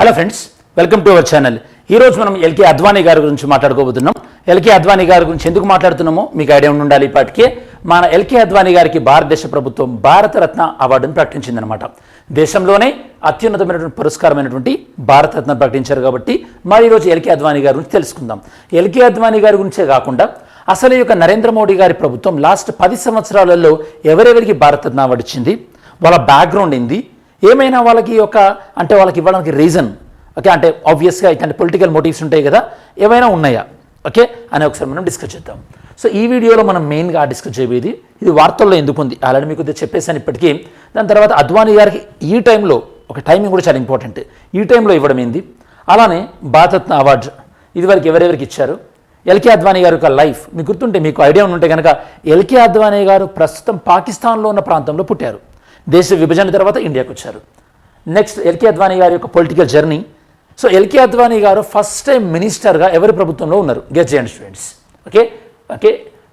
Hello friends, welcome to our channel. ఈరోజు మనం LK Advani గారి గురించి మాట్లాడుకోబోతున్నాం. ఎల్కే అద్వానీ గారి గురించి ఎందుకు మాట్లాడుతున్నామో మీకు ఐడియా ఉండాలి. ఇప్పటికే మన ఎల్కే అద్వానీ గారికి భారతదేశ ప్రభుత్వం భారతరత్న అవార్డును ప్రకటించిందనమాట. దేశంలోనే అత్యున్నతమైనటువంటి పురస్కారమైనటువంటి భారతరత్న ప్రకటించారు. కాబట్టి మరి ఈరోజు ఎల్కే అద్వానీ గారి గురించి తెలుసుకుందాం. ఎల్కే అద్వానీ గారి గురించే కాకుండా అసలు ఈ యొక్క నరేంద్ర మోడీ గారి ప్రభుత్వం లాస్ట్ 10 సంవత్సరాలలో ఎవరెవరికి భారతరత్న అవార్డు ఇచ్చింది, వాళ్ళ బ్యాక్గ్రౌండ్ ఏంది, ఏమైనా వాళ్ళకి వాళ్ళకి ఇవ్వడానికి రీజన్ అంటే ఆబ్వియస్గా ఇట్లాంటి పొలిటికల్ మోటివ్స్ ఉంటాయి కదా, ఏమైనా ఉన్నాయా అని ఒకసారి మనం డిస్కస్ చేద్దాం. సో ఈ వీడియోలో మనం మెయిన్గా డిస్కస్ చేయబోయేది ఇది వార్తల్లో ఎందుకు ఉంది ఆల్రెడీ మీకు చెప్పేసాను ఇప్పటికీ. దాని తర్వాత అద్వానీ గారికి ఈ టైంలో ఒక టైమింగ్ కూడా చాలా ఇంపార్టెంట్. ఈ టైంలో ఇవ్వడం ఏంది, అలానే భారతరత్న అవార్డు ఇదివరకు ఎవరెవరికి ఇచ్చారు, ఎల్కే అద్వానీ గారి యొక్క లైఫ్ మీకు గుర్తుంటే, మీకు ఐడియా ఉంటే కనుక ఎల్కే అద్వానీ గారు ప్రస్తుతం పాకిస్తాన్లో ఉన్న ప్రాంతంలో పుట్టారు. దేశ విభజన తర్వాత ఇండియాకు వచ్చారు. నెక్స్ట్ ఎల్కే అద్వానీ గారి యొక్క political journey. So LK Advani గారు ఫస్ట్ టైం మినిస్టర్గా ఎవరి ప్రభుత్వంలో ఉన్నారు, గెస్ చేయండి స్టూడెంట్స్. ఓకే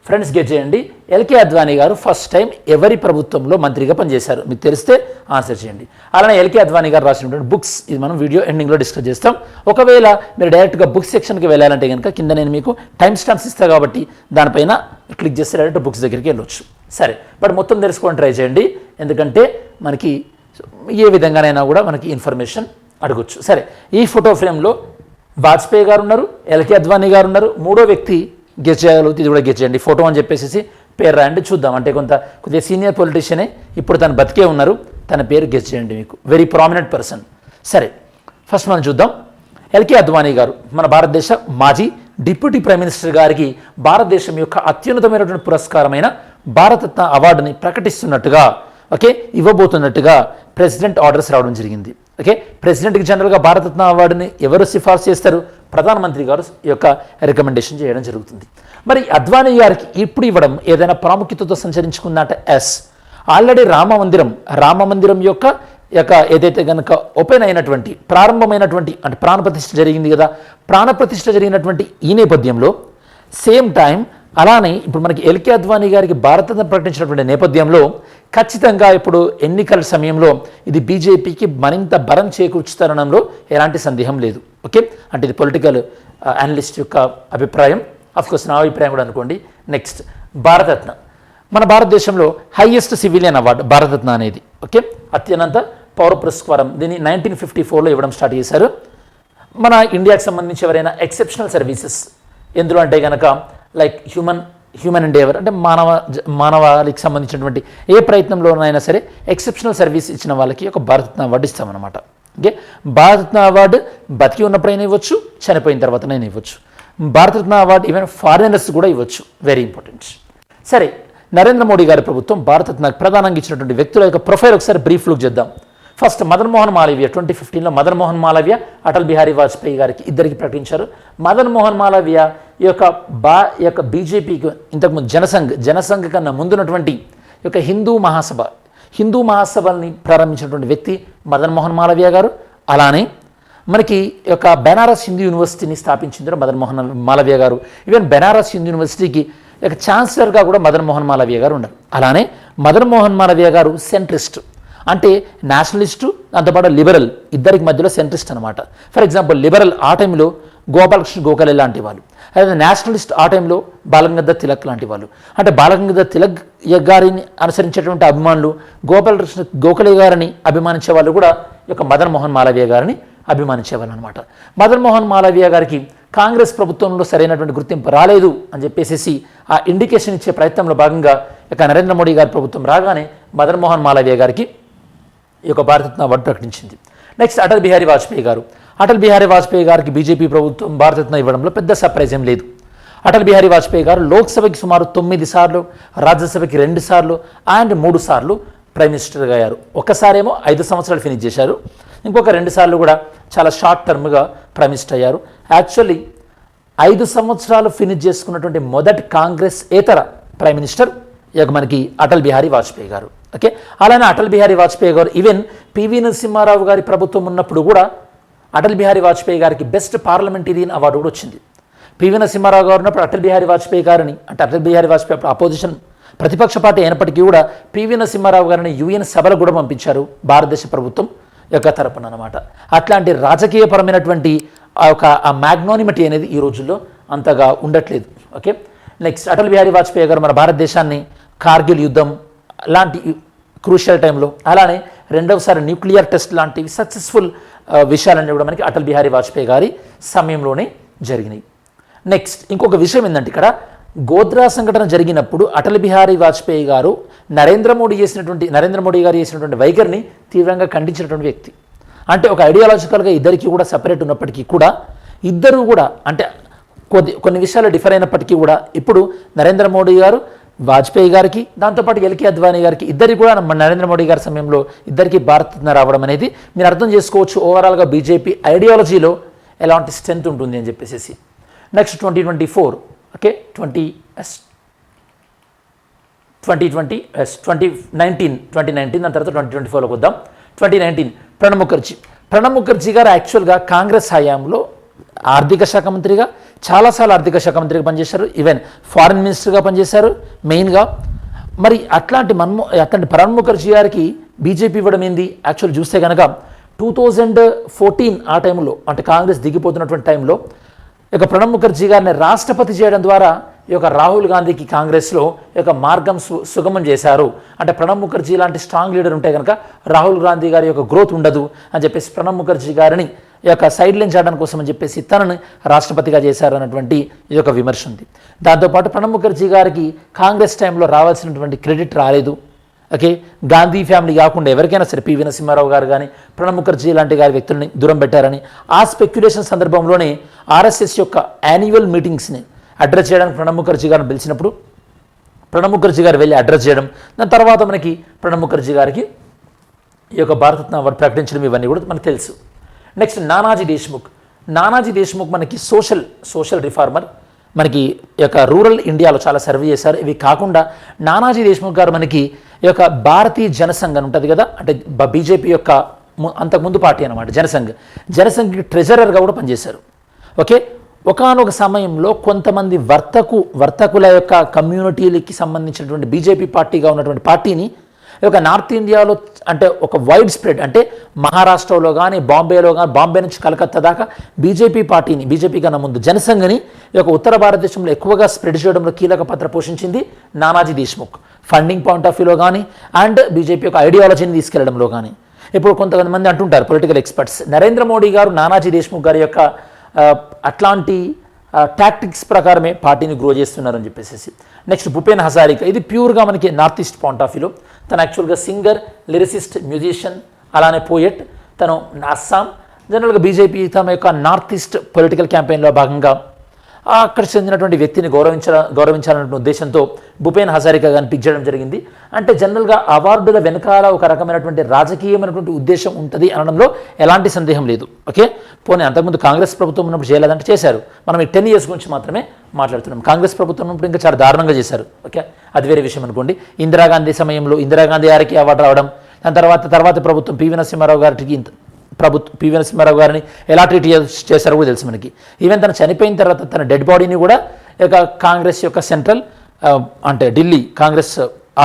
ఫ్రెండ్స్, గెస్ చేయండి. ఎల్కే అద్వానీ గారు ఫస్ట్ టైం ఎవరి ప్రభుత్వంలో మంత్రిగా పనిచేశారు, మీకు తెలిస్తే ఆన్సర్ చేయండి. అలానే ఎల్కే అద్వానీ గారు రాసినటువంటి బుక్స్ ఇది మనం వీడియో ఎండింగ్లో డిస్కస్ చేస్తాం. ఒకవేళ మీరు డైరెక్ట్గా బుక్స్ సెక్షన్కి వెళ్ళాలంటే కనుక కింద నేను మీకు టైం స్టాంప్స్ ఇస్తాను కాబట్టి దానిపైన క్లిక్ చేస్తే డైరెక్ట్ బుక్స్ దగ్గరికి వెళ్ళొచ్చు. సరే, బట్ మొత్తం తెలుసుకోవడం ట్రై చేయండి, ఎందుకంటే మనకి ఏ విధంగానైనా కూడా మనకి ఇన్ఫర్మేషన్ అడగొచ్చు. సరే, ఈ ఫోటో ఫ్రేమ్లో వాజ్పేయి గారు ఉన్నారు, ఎల్కే అద్వానీ గారు ఉన్నారు. మూడో వ్యక్తి గెస్ చేయగలుగుతుంది, ఇది కూడా గెస్ చేయండి. ఫోటో అని చెప్పేసి పేరు రాయండి, చూద్దాం. అంటే కొద్దిగా సీనియర్ పొలిటీషియనే, ఇప్పుడు తను బతికే ఉన్నారు, తన పేరు గెస్ చేయండి, మీకు వెరీ ప్రామినెంట్ పర్సన్. సరే, ఫస్ట్ మనం చూద్దాం. ఎల్కే అద్వానీ గారు మన భారతదేశ మాజీ డిప్యూటీ ప్రైమ్ మినిస్టర్ గారికి భారతదేశం యొక్క అత్యున్నతమైనటువంటి పురస్కారమైన భారతరత్న అవార్డుని ప్రకటిస్తున్నట్టుగా ఇవ్వబోతున్నట్టుగా ప్రెసిడెంట్ ఆర్డర్స్ రావడం జరిగింది. ప్రెసిడెంట్కి జనరల్గా భారతరత్న అవార్డుని ఎవరు సిఫార్సు చేస్తారు, ప్రధానమంత్రి గారు ఈ యొక్క రికమెండేషన్ చేయడం జరుగుతుంది. మరి అద్వానీ గారికి ఇప్పుడు ఇవ్వడం ఏదైనా ప్రాముఖ్యతతో సంచరించుకుందంటే ఆల్రెడీ రామమందిరం యొక్క ఏదైతే కనుక ఓపెన్ అయినటువంటి ప్రారంభమైనటువంటి అంటే ప్రాణప్రతిష్ఠ జరిగింది కదా, ప్రాణప్రతిష్ఠ జరిగినటువంటి ఈ నేపథ్యంలో సేమ్ టైం అలానే ఇప్పుడు మనకి ఎల్కే అద్వానీ గారికి భారతరత్న ప్రకటించినటువంటి నేపథ్యంలో ఖచ్చితంగా ఇప్పుడు ఎన్నికల సమయంలో ఇది బీజేపీకి మరింత బలం చేకూర్చుతనడంలో ఎలాంటి సందేహం లేదు. అంటే ఇది పొలిటికల్ అనలిస్ట్ యొక్క అభిప్రాయం, అఫ్కోర్స్ నా అభిప్రాయం కూడా అనుకోండి. నెక్స్ట్ భారతరత్న మన భారతదేశంలో హైయెస్ట్ సివిలియన్ అవార్డు భారతరత్న అనేది. అత్యున్నత పౌర పురస్కారం. దీన్ని 1954లో ఇవ్వడం స్టార్ట్ చేశారు. మన ఇండియాకి సంబంధించి ఎవరైనా ఎక్సెప్షనల్ సర్వీసెస్ ఎందులో అంటే కనుక లైక్ హ్యూమన్ ఎండేవర్ అంటే మానవాళికి సంబంధించినటువంటి ఏ ప్రయత్నంలోనైనా సరే ఎక్సెప్షనల్ సర్వీస్ ఇచ్చిన వాళ్ళకి ఒక భారతరత్న అవార్డు ఇస్తామన్నమాట. భారతరత్న అవార్డు బతికి ఉన్నప్పుడైనా ఇవ్వచ్చు, చనిపోయిన తర్వాతనైనా ఇవ్వచ్చు. భారతరత్న అవార్డు ఈవెన్ ఫారినర్స్ కూడా ఇవ్వచ్చు, వెరీ ఇంపార్టెంట్. సరే, నరేంద్ర మోడీ గారి ప్రభుత్వం భారతరత్న ప్రధానంగా ఇచ్చినటువంటి వ్యక్తుల యొక్క ప్రొఫైల్ ఒకసారి బ్రీఫ్ లుక్ చేద్దాం. ఫస్ట్ మదన్ మోహన్ మాలవ్య 2015లో మదన్ మోహన్ మాలవ్య అటల్ బిహారీ వాజ్పేయి గారికి ఇద్దరికి ప్రకటించారు. మదన్ మోహన్ మాలవ్య ఈ యొక్క బీజేపీకి ఇంతకుముందు జనసంఘ్ కన్నా ముందున్నటువంటి యొక్క హిందూ మహాసభల్ని ప్రారంభించినటువంటి వ్యక్తి మదన్ మోహన్ మాలవ్య గారు. అలానే మనకి యొక్క బెనారస్ హిందూ యూనివర్సిటీని స్థాపించింది మదన్ మోహన్ మాలవ్య గారు. ఈవెన్ బెనారస్ హిందూ యూనివర్సిటీకి యొక్క ఛాన్సలర్గా కూడా మదన్ మోహన్ మాలవ్య గారు ఉన్నారు. అలానే మదన్ మోహన్ మాలవ్య గారు సెంట్రిస్ట్ అంటే నేషనలిస్టు, దాంతోపాటు లిబరల్ ఇద్దరికి మధ్యలో సెంట్రిస్ట్ అనమాట. ఫర్ ఎగ్జాంపుల్ లిబరల్ ఆ టైంలో గోపాలకృష్ణ గోఖలే లాంటి వాళ్ళు, అదే నేషనలిస్ట్ ఆ టైంలో బాలగంగాధర్ తిలక్ లాంటి వాళ్ళు. అంటే బాలగంగాధర్ తిలక్ గారిని అనుసరించేటువంటి అభిమానులు గోపాలకృష్ణ గోఖలే గారిని అభిమానించే వాళ్ళు కూడా ఈ యొక్క మదన్ మోహన్ మాలవ్య గారిని అభిమానించేవాళ్ళు అనమాట. మదన్ మోహన్ మాలవ్య గారికి కాంగ్రెస్ ప్రభుత్వంలో సరైనటువంటి గుర్తింపు రాలేదు అని చెప్పేసి ఆ ఇండికేషన్ ఇచ్చే ప్రయత్నంలో భాగంగా ఇక నరేంద్ర మోడీ గారి ప్రభుత్వం రాగానే మదన్ మోహన్ మాలవ్య గారికి ఈ యొక్క భారతరత్న అవార్డు ప్రకటించింది. నెక్స్ట్ అటల్ బిహారీ వాజ్పేయి గారికి బీజేపీ ప్రభుత్వం భారతరత్న ఇవ్వడంలో పెద్ద సర్ప్రైజ్ ఏం లేదు. అటల్ బిహారీ వాజ్పేయి గారు లోక్సభకి సుమారు 9 సార్లు, రాజ్యసభకి 2 సార్లు అండ్ 3 సార్లు ప్రైమ్ మినిస్టర్గా అయ్యారు. ఒక్కసారేమో 5 సంవత్సరాలు ఫినిష్ చేశారు, ఇంకొక 2 సార్లు కూడా చాలా షార్ట్ టర్మ్గా ప్రైమ్ మినిస్టర్ అయ్యారు. యాక్చువల్లీ 5 సంవత్సరాలు ఫినిష్ చేసుకున్నటువంటి మొదటి కాంగ్రెస్ ఏతర ప్రైమ్ మినిస్టర్ ఇక మనకి అటల్ బిహారీ వాజ్పేయి గారు. అలానే అటల్ బిహారీ వాజ్పేయి గారు ఈవెన్ పివి నరసింహారావు గారి ప్రభుత్వం ఉన్నప్పుడు కూడా అటల్ బిహారీ వాజ్పేయి గారికి బెస్ట్ పార్లమెంటేరియన్ అవార్డు కూడా వచ్చింది. పివి నరసింహారావు గారు ఉన్నప్పుడు అటల్ బిహారీ వాజ్పేయి గారిని అంటే అటల్ బిహారీ వాజ్పేయి అపోజిషన్ ప్రతిపక్ష పార్టీ అయినప్పటికీ కూడా పివి నరసింహారావు గారిని యుఎన్ సభలకు కూడా పంపించారు భారతదేశ ప్రభుత్వం. యొక్క తరపున అనమాట. అట్లాంటి రాజకీయపరమైనటువంటి ఆ మ్యాగ్నానిమిటీ అనేది ఈ రోజుల్లో అంతగా ఉండట్లేదు. ఓకే, నెక్స్ట్ అటల్ బిహారీ వాజ్పేయి గారు మన భారతదేశాన్ని కార్గిల్ యుద్ధం లాంటి క్రూషియల్ టైంలో, అలానే రెండవసారి న్యూక్లియర్ టెస్ట్ లాంటివి సక్సెస్ఫుల్ విషయాలన్నీ కూడా మనకి అటల్ బిహారీ వాజ్పేయి గారి సమయంలోనే జరిగినాయి. నెక్స్ట్ ఇంకొక విషయం ఏంటంటే, ఇక్కడ గోద్రా సంఘటన జరిగినప్పుడు అటల్ బిహారీ వాజ్పేయి గారు నరేంద్ర మోడీ గారు చేసినటువంటి వైఖరిని తీవ్రంగా ఖండించినటువంటి వ్యక్తి. అంటే ఒక ఐడియాలజికల్గా ఇద్దరికి కూడా సపరేట్ ఉన్నప్పటికీ కూడా ఇద్దరు కూడా అంటే కొన్ని విషయాలు డిఫర్ అయినప్పటికీ కూడా ఇప్పుడు నరేంద్ర మోడీ గారు వాజ్పేయి గారికి, దాంతోపాటు ఎల్కే అద్వానీ గారికి ఇద్దరికి కూడా నరేంద్ర మోడీ గారి సమయంలో ఇద్దరికి భారతరత్న రావడం అనేది మీరు అర్థం చేసుకోవచ్చు ఓవరాల్గా బీజేపీ ఐడియాలజీలో ఎలాంటి స్ట్రెంత్ ఉంటుంది అని చెప్పేసి. నెక్స్ట్ 2024 ఓకే 2019 దాని తర్వాత 2024లోకి వద్దాం. 2019 ప్రణబ్ ముఖర్జీ గారు యాక్చువల్గా కాంగ్రెస్ హయాంలో ఆర్థిక శాఖ మంత్రిగా చాలాసార్లు ఆర్థిక శాఖ మంత్రిగా పనిచేశారు, ఈవెన్ ఫారిన్ మినిస్టర్గా పనిచేశారు మెయిన్గా. మరి అట్లాంటి ప్రణబ్ ముఖర్జీ గారికి బీజేపీ ఇవ్వడం ఏంది యాక్చువల్ చూస్తే కనుక 2014 ఆ టైంలో అంటే కాంగ్రెస్ దిగిపోతున్నటువంటి టైంలో ఇక ప్రణబ్ ముఖర్జీ గారిని రాష్ట్రపతి చేయడం ద్వారా ఈ యొక్క రాహుల్ గాంధీకి కాంగ్రెస్లో ఈ యొక్క మార్గం సుగమం చేశారు. అంటే ప్రణబ్ ముఖర్జీ లాంటి స్ట్రాంగ్ లీడర్ ఉంటే కనుక రాహుల్ గాంధీ గారి యొక్క గ్రోత్ ఉండదు అని చెప్పేసి ప్రణబ్ ముఖర్జీ గారిని ఈ యొక్క సైడ్ లైన్ చేయడం కోసం అని చెప్పేసి తనని రాష్ట్రపతిగా చేశారు అన్నటువంటి ఈ యొక్క విమర్శ ఉంది. దాంతోపాటు ప్రణబ్ ముఖర్జీ గారికి కాంగ్రెస్ టైంలో రావాల్సినటువంటి క్రెడిట్ రాలేదు. ఓకే, గాంధీ ఫ్యామిలీ కాకుండా ఎవరికైనా సరే పివి నరసింహారావు గారు కానీ ప్రణబ్ ముఖర్జీ లాంటి గారి వ్యక్తుల్ని దూరం పెట్టారని ఆ స్పెక్యులేషన్ సందర్భంలోనే ఆర్ఎస్ఎస్ యొక్క యాన్యువల్ మీటింగ్స్ని అడ్రస్ చేయడానికి ప్రణబ్ ముఖర్జీ గారిని పిలిచినప్పుడు ప్రణబ్ ముఖర్జీ గారు వెళ్ళి అడ్రస్ చేయడం, దాని తర్వాత మనకి ప్రణబ్ ముఖర్జీ గారికి ఈ యొక్క భారతరత్న అవార్డు ప్రకటించడం ఇవన్నీ కూడా మనకు తెలుసు. నెక్స్ట్ నానాజీ దేశ్ముఖ్ మనకి సోషల్ రిఫార్మర్, మనకి ఈ యొక్క రూరల్ ఇండియాలో చాలా సర్వే చేశారు. ఇవి కాకుండా నానాజీ దేశ్ముఖ్ గారు మనకి ఈ యొక్క భారతీయ జనసంఘ్ అని ఉంటుంది కదా, అంటే బీజేపీ యొక్క అంతకుముందు పార్టీ అనమాట జనసంఘ్ ట్రెజరర్గా కూడా పనిచేశారు. ఓకే, ఒకానొక సమయంలో కొంతమంది వర్తకుల యొక్క కమ్యూనిటీలకి సంబంధించినటువంటి బీజేపీ పార్టీగా ఉన్నటువంటి పార్టీని ఈ యొక్క నార్త్ ఇండియాలో అంటే ఒక వైడ్ స్ప్రెడ్ అంటే మహారాష్ట్రలో కానీ బాంబే నుంచి కలకత్తా దాకా బీజేపీ కన్నా ముందు జనసంఘని ఈ యొక్క ఉత్తర భారతదేశంలో ఎక్కువగా స్ప్రెడ్ చేయడంలో కీలక పాత్ర పోషించింది Nanaji Deshmukh. Funding point of వ్యూలో కానీ అండ్ బీజేపీ యొక్క ఐడియాలజీని తీసుకెళ్లడంలో కానీ. ఇప్పుడు కొంతమంది అంటుంటారు పొలిటికల్ ఎక్స్పర్ట్స్, నరేంద్ర మోడీ గారు నానాజీ దేశ్ముఖ్ గారి యొక్క అట్లాంటి టాక్టిక్స్ ప్రకారమే పార్టీని గ్రో చేస్తున్నారని చెప్పేసి. నెక్స్ట్ భూపేన్ హజారికా, ఇది ప్యూర్గా మనకి నార్త్ ఈస్ట్ పాయింట్ ఆఫ్ వ్యూలో. తను యాక్చువల్గా సింగర్, లిరిసిస్ట్, మ్యూజిషియన్, అలానే పోయెట్. తను అస్సాం జనరల్గా బీజేపీ తమ యొక్క నార్త్ ఈస్ట్ పొలిటికల్ క్యాంపెయిన్లో భాగంగా అక్కడ చెందినటువంటి వ్యక్తిని గౌరవించాలనే ఉద్దేశంతో భూపేన్ హజారికా గారిని పిక్ చేయడం జరిగింది. అంటే జనరల్గా అవార్డుల వెనకాల ఒక రకమైనటువంటి రాజకీయమైనటువంటి ఉద్దేశం ఉంటుంది అనడంలో ఎలాంటి సందేహం లేదు. ఓకే, పోనీ అంతకుముందు కాంగ్రెస్ ప్రభుత్వం ఉన్నప్పుడు చేయలేదంటే చేశారు. మనం ఈ 10 years గురించి మాత్రమే మాట్లాడుతున్నాం. కాంగ్రెస్ ప్రభుత్వం ఉన్నప్పుడు ఇంకా చాలా దారుణంగా చేశారు. ఓకే, అది వేరే విషయం అనుకోండి. ఇందిరాగాంధీ సమయంలో ఇందిరాగాంధీ గారికి అవార్డు రావడం, దాని తర్వాత ప్రభుత్వం పివి నరసింహారావు గారిని ఎలా ట్రీట్ చేశారో కూడా తెలుసు మనకి. ఈవెన్ తను చనిపోయిన తర్వాత తన డెడ్ బాడీని కూడా ఇక కాంగ్రెస్ యొక్క సెంట్రల్ అంటే ఢిల్లీ కాంగ్రెస్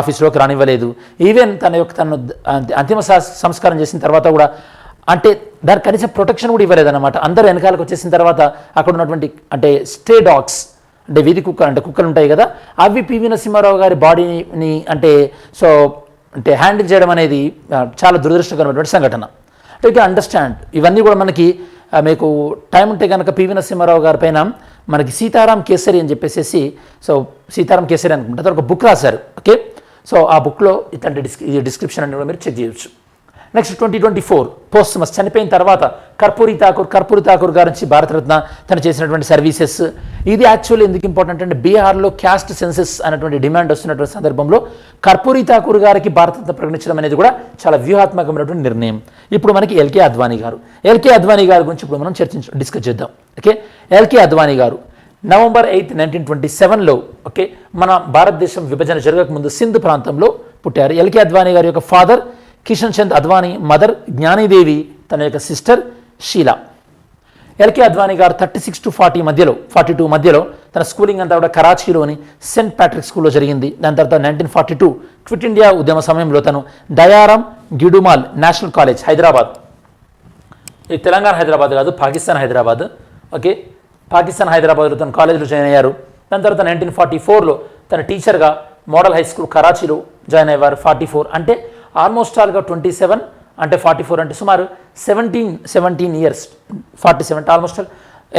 ఆఫీస్లోకి రానివ్వలేదు. ఈవెన్ తను అంతిమ సంస్కారం చేసిన తర్వాత కూడా అంటే దానికి కనీసం ప్రొటెక్షన్ కూడా ఇవ్వలేదన్నమాట. అందరూ వెనకాలకు వచ్చేసిన తర్వాత అక్కడ ఉన్నటువంటి అంటే స్టే డాగ్స్ అంటే వీధి కుక్కలు ఉంటాయి కదా, అవి పివి నరసింహారావు గారి బాడీని అంటే హ్యాండిల్ చేయడం అనేది చాలా దురదృష్టకరమైనటువంటి సంఘటన. You can understand. ఇవన్నీ కూడా మనకి మీకు టైం ఉంటే కనుక పివి నరసింహారావు గారి పైన మనకి సీతారాం కేసరి అని చెప్పేసి సీతారాం కేసరి అనుకుంటే అతను ఒక బుక్ రాశారు. ఓకే, సో ఆ బుక్లో ఇట్లాంటి డిస్క్రిప్షన్ అన్ని కూడా మీరు చెక్ చేయొచ్చు. నెక్స్ట్ 2024 పోస్ట్మస్ చనిపోయిన తర్వాత కర్పూరి ఠాకూర్ గారి నుంచి భారతరత్న తను చేసినటువంటి సర్వీసెస్. ఇది యాక్చువల్లీ ఎందుకు ఇంపార్టెంట్ అంటే బీహార్లో క్యాస్ట్ సెన్సెస్ అనేటువంటి డిమాండ్ వస్తున్నటువంటి సందర్భంలో కర్పూరి ఠాకూర్ గారికి భారతరత్న ప్రకటించడం అనేది కూడా చాలా వ్యూహాత్మకమైనటువంటి నిర్ణయం. ఇప్పుడు మనకి ఎల్కే అద్వానీ గారి గురించి ఇప్పుడు మనం డిస్కస్ చేద్దాం. ఓకే, ఎల్కే అద్వానీ గారు November 8, 1927లో ఓకే మన భారతదేశం విభజన జరగకముందు సింధ్ ప్రాంతంలో పుట్టారు. ఎల్కే అద్వానీ గారి యొక్క ఫాదర్ కిషన్ చంద్ అద్వానీ, మదర్ జ్ఞానీదేవి, తన యొక్క సిస్టర్ షీలా. ఎల్కే అద్వానీ గారు 36 to 42 మధ్యలో తన స్కూలింగ్ అంతా కూడా కరాచీలోని సెయింట్ ప్యాట్రిక్ స్కూల్లో జరిగింది. దాని తర్వాత 1942 క్విట్ ఇండియా ఉద్యమ సమయంలో తను దయారాం గిడుమాల్ నేషనల్ కాలేజ్ హైదరాబాద్ ఇది తెలంగాణ హైదరాబాద్ కాదు, పాకిస్తాన్ హైదరాబాద్. ఓకే, పాకిస్తాన్ హైదరాబాద్లో తన కాలేజీలో జాయిన్ అయ్యారు. దాని తర్వాత 1944లో తన టీచర్గా మోడల్ హై స్కూల్ కరాచీలో జాయిన్ అయ్యారు. 44 అంటే ఆల్మోస్ట్ ఆల్గా 27 అంటే 44 అంటే సుమారు 17 ఇయర్స్. 47 అంటే ఆల్మోస్ట్ ఆల్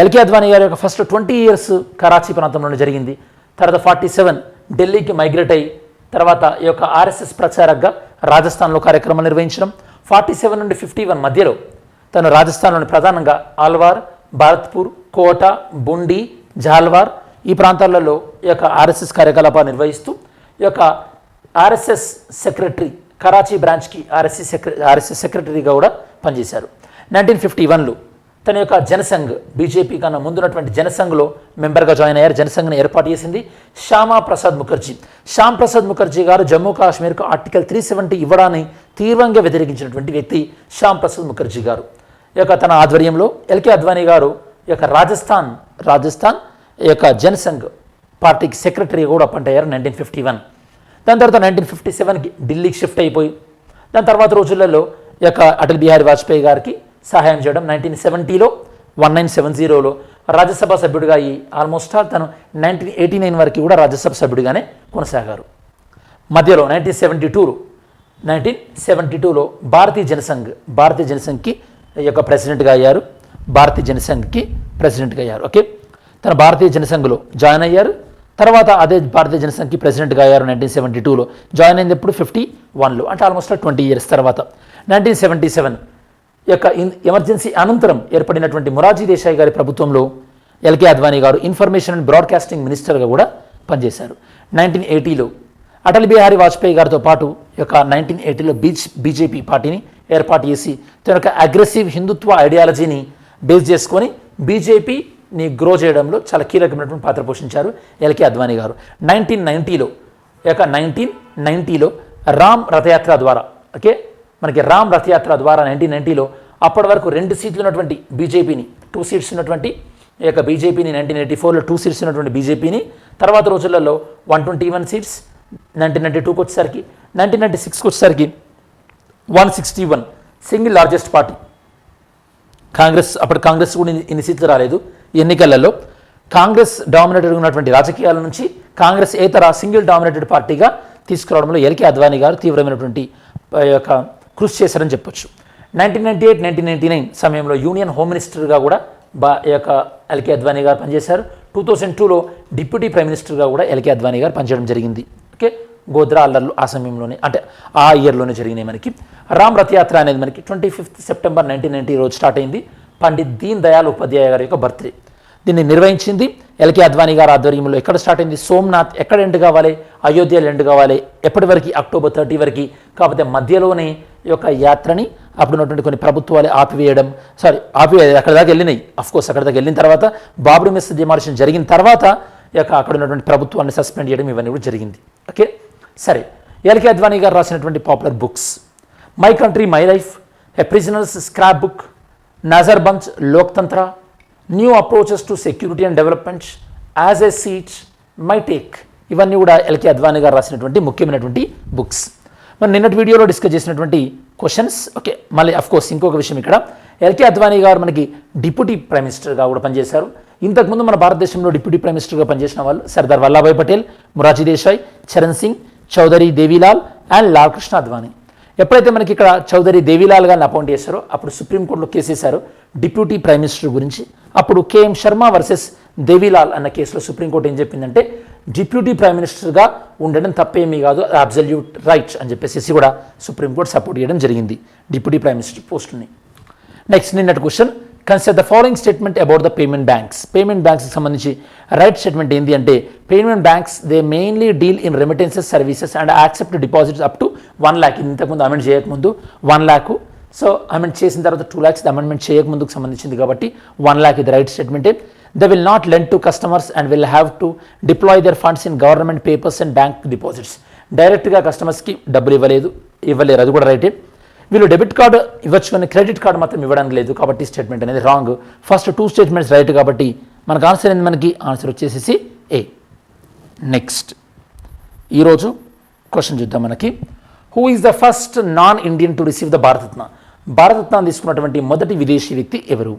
ఎల్కే అద్వానీ గారి యొక్క ఫస్ట్ 20 ఇయర్స్ కరాచీ ప్రాంతంలోనే జరిగింది. తర్వాత 47 ఢిల్లీకి మైగ్రేట్ అయ్యి తర్వాత ఈ యొక్క ఆర్ఎస్ఎస్ ప్రచారకగా రాజస్థాన్లో కార్యక్రమాలు నిర్వహించడం. 47 నుండి 51 మధ్యలో తను రాజస్థాన్లోని ప్రధానంగా ఆల్వార్, భారత్పూర్, కోటా, బుండి, జాల్వార్ ఈ ప్రాంతాలలో ఈ యొక్క ఆర్ఎస్ఎస్ కార్యకలాపాలు నిర్వహిస్తూ ఈ యొక్క ఆర్ఎస్ఎస్ సెక్రటరీ కరాచీ బ్రాంచ్కి ఆర్ఎస్ఎస్ సెక్రటరీగా కూడా పనిచేశారు. 1951లో తన యొక్క జనసంఘ్ బీజేపీ కన్నా ముందున్నటువంటి జనసంఘ్లో మెంబర్గా జాయిన్ అయ్యారు. జనసంఘ్ని ఏర్పాటు చేసింది శ్యామా ప్రసాద్ ముఖర్జీ. శ్యామ్ ప్రసాద్ ముఖర్జీ గారు జమ్మూ కాశ్మీర్కు ఆర్టికల్ 370 ఇవ్వడాన్ని తీవ్రంగా వ్యతిరేకించినటువంటి వ్యక్తి శ్యామ్ ప్రసాద్ ముఖర్జీ గారు. ఈ యొక్క తన ఆధ్వర్యంలో ఎల్కే అద్వానీ గారు ఈ యొక్క రాజస్థాన్ ఈ యొక్క జనసంఘ్ పార్టీకి సెక్రటరీ కూడా అపాయింట్ అయ్యారు 1951. దాని తర్వాత 1957కి ఢిల్లీకి షిఫ్ట్ అయిపోయి దాని తర్వాత రోజులలో ఈ యొక్క అటల్ బిహారీ వాజ్పేయి గారికి సహాయం చేయడం. 1970లో 1970లో రాజ్యసభ సభ్యుడిగా ఈ ఆల్మోస్ట్ ఆల్ తను 1989 వరకు కూడా రాజ్యసభ సభ్యుడిగానే కొనసాగారు. మధ్యలో 1972లో భారతీయ జనసంఘ్కి ఈ యొక్క ప్రెసిడెంట్గా అయ్యారు. ఓకే, తన భారతీయ జనసంఘ్లో జాయిన్ అయ్యారు. తర్వాత అదే భారతీయ జనసంఘ్కి ప్రెసిడెంట్గా అయ్యారు 1972లో. జాయిన్ అయింది ఎప్పుడు 51లో అంటే ఆల్మోస్ట్ 20 ఇయర్స్ తర్వాత. 1977 యొక్క ఎమర్జెన్సీ అనంతరం ఏర్పడినటువంటి మొరార్జీ దేశాయ్ గారి ప్రభుత్వంలో ఎల్కే అద్వానీ గారు ఇన్ఫర్మేషన్ అండ్ బ్రాడ్కాస్టింగ్ మినిస్టర్గా కూడా పనిచేశారు. 1980లో అటల్ బిహారీ వాజ్పేయి గారితో పాటు ఈ యొక్క 1980లో బీజేపీ పార్టీని ఏర్పాటు చేసి తన యొక్క అగ్రెసివ్ హిందుత్వ ఐడియాలజీని బేస్ చేసుకొని బీజేపీని గ్రో చేయడంలో చాలా కీలకమైనటువంటి పాత్ర పోషించారు ఎల్కే అద్వానీ గారు. 1990లో రామ్ రథయాత్ర ద్వారా మనకి రామ్ రథయాత్ర ద్వారా 1990లో అప్పటి వరకు 2 సీట్లు ఉన్నటువంటి బీజేపీని 2 సీట్స్ ఉన్నటువంటి ఈ యొక్క బీజేపీని 1984లో 2 సీట్స్ ఉన్నటువంటి బీజేపీని తర్వాత రోజులలో 121 సీట్స్ 1992కి వచ్చేసరికి 1996కి వచ్చేసరికి 161 సింగిల్ లార్జెస్ట్ పార్టీ కాంగ్రెస్ కూడా ఇన్ని సీట్లు రాలేదు. ఎన్నికలలో కాంగ్రెస్ డామినేటెడ్ ఉన్నటువంటి రాజకీయాల నుంచి కాంగ్రెస్ ఏతర సింగిల్ డామినేటెడ్ పార్టీగా తీసుకురావడంలో ఎల్కే అద్వానీ గారు తీవ్రమైనటువంటి యొక్క కృషి చేశారని చెప్పొచ్చు. 1998-1999 సమయంలో యూనియన్ హోమ్ మినిస్టర్గా కూడా ఈ యొక్క ఎల్కే అద్వానీ గారు పనిచేశారు. 2002లో డిప్యూటీ ప్రైమ్ మినిస్టర్గా కూడా ఎల్కే అద్వానీ గారు పనిచేయడం జరిగింది. ఓకే, గోద్రా అల్లర్లు ఆ సమయంలోనే అంటే ఆ ఇయర్లోనే జరిగినాయి. మనకి రామ్ రథయాత్ర అనేది మనకి 25 సెప్టెంబర్ 1990 రోజు స్టార్ట్ అయింది. పండిత్ దీన్ దయాళ్ ఉపాధ్యాయ గారి యొక్క బర్త్డే. దీన్ని నిర్వహించింది ఎల్కే అద్వానీ గారు ఆధ్వర్యంలో. ఎక్కడ స్టార్ట్ అయింది? సోమనాథ్. ఎక్కడ ఎండ్ కావాలి? అయోధ్యలో ఎండ్ కావాలి. ఎప్పటి వరకు? అక్టోబర్ 30 వరకు. కాకపోతే మధ్యలోనే ఈ యొక్క యాత్రని అప్పుడున్నటువంటి కొన్ని ప్రభుత్వాలు ఆపివేయడం అక్కడ దాకా వెళ్ళినాయి. అఫ్కోర్స్ అక్కడ దాకా వెళ్ళిన తర్వాత బాబ్రీ మసీద్ డిమాలిషన్ జరిగిన తర్వాత అక్కడ ఉన్నటువంటి ప్రభుత్వాన్ని సస్పెండ్ చేయడం ఇవన్నీ కూడా జరిగింది. ఓకే, సరే. ఎల్కే అద్వానీ గారు రాసినటువంటి popular books: my country my life, a prisoner's scrapbook, Nazarband Loktantra, new approaches to security and development, as I see it, my take, ఇవన్నీ కూడా ఎల్కే అద్వానీ గారు రాసినటువంటి ముఖ్యమైనటువంటి బుక్స్. మరి నిన్నటి వీడియోలో డిస్కస్ చేసినటువంటి క్వశ్చన్స్. ఓకే, మళ్ళీ అఫ్కోర్స్ ఇంకొక విషయం ఇక్కడ, ఎల్కే అద్వానీ గారు మనకి డిప్యూటీ ప్రైమ్ మినిస్టర్గా కూడా పనిచేశారు. ఇంతకుముందు మన భారతదేశంలో డిప్యూటీ ప్రైమ్ మినిస్టర్గా పనిచేసిన వాళ్ళు సర్దార్ వల్లభాయ్ పటేల్, మొరార్జీ దేశాయ్, చరణ్ సింగ్, చౌదరి దేవీలాల్ అండ్ లాల్ కృష్ణ అద్వానీ. ఎప్పుడైతే మనకి ఇక్కడ చౌదరి దేవీలాల్ గారిని అపాయింట్ చేశారో అప్పుడు సుప్రీంకోర్టులో కేసు వేశారు డిప్యూటీ ప్రైమ్ మినిస్టర్ గురించి. అప్పుడు కేఎం శర్మ వర్సెస్ దేవీలాల్ అన్న కేసులో సుప్రీంకోర్టు ఏం చెప్పిందంటే డిప్యూటీ ప్రైమ్ మినిస్టర్గా ఉండడం తప్పేమీ కాదు, అబ్సల్యూట్ రైట్ అని చెప్పేసి కూడా సుప్రీంకోర్టు సపోర్ట్ చేయడం జరిగింది డిప్యూటీ ప్రైమ్ మినిస్టర్ పోస్టుని. నెక్స్ట్ నిన్నటి question, consider the following statement about the payment banks. Payment బ్యాంక్స్కి సంబంధించి రైట్ స్టేట్మెంట్ ఏంటి అంటే, payment banks they mainly deal in remittances services and accept deposits up to 1 lakh. ఇంతకుముందు amend చేయకముందు 1 lakh, so amend చేసిన తర్వాత 2 lakhs, amendment చేయకముందుకు సంబంధించింది కాబట్టి 1 lakh ఇది రైట్ స్టేట్మెంటే. They will not lend to customers and will have to deploy their funds in government papers and bank deposits. డైరెక్ట్గా కస్టమర్స్కి డబ్బులు ఇవ్వలేరు, అది కూడా రైటే. వీళ్ళు డెబిట్ కార్డు ఇవ్వచ్చు కానీ క్రెడిట్ కార్డు మాత్రం ఇవ్వడానికి లేదు, కాబట్టి స్టేట్మెంట్ అనేది రాంగ్. ఫస్ట్ 2 స్టేట్మెంట్స్ రైట్ కాబట్టి మనకు ఆన్సర్ ఏంది? మనకి ఆన్సర్ వచ్చేసి ఏ. నెక్స్ట్ ఈరోజు క్వశ్చన్ చూద్దాం. మనకి who is the first non Indian to receive the Bharat Ratna? Bharat Ratna తీసుకున్నటువంటి మొదటి విదేశీ వ్యక్తి ఎవరు?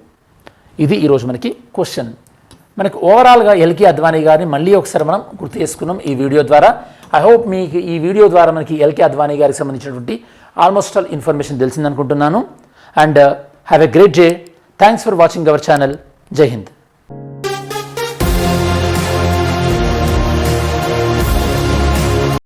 ఇది ఈరోజు మనకి క్వశ్చన్. మనకు ఓవరాల్గా ఎల్కే అద్వానీ గారిని మళ్ళీ ఒకసారి మనం గుర్తు చేసుకున్నాం ఈ వీడియో ద్వారా. ఐ హోప్ మీకు ఈ వీడియో ద్వారా మనకి ఎల్కే అద్వానీ గారికి సంబంధించినటువంటి ఆల్మోస్ట్ ఆల్ ఇన్ఫర్మేషన్ తెలిసిందనుకుంటున్నాను. And have a great day. Thanks for watching our channel. Jai Hind.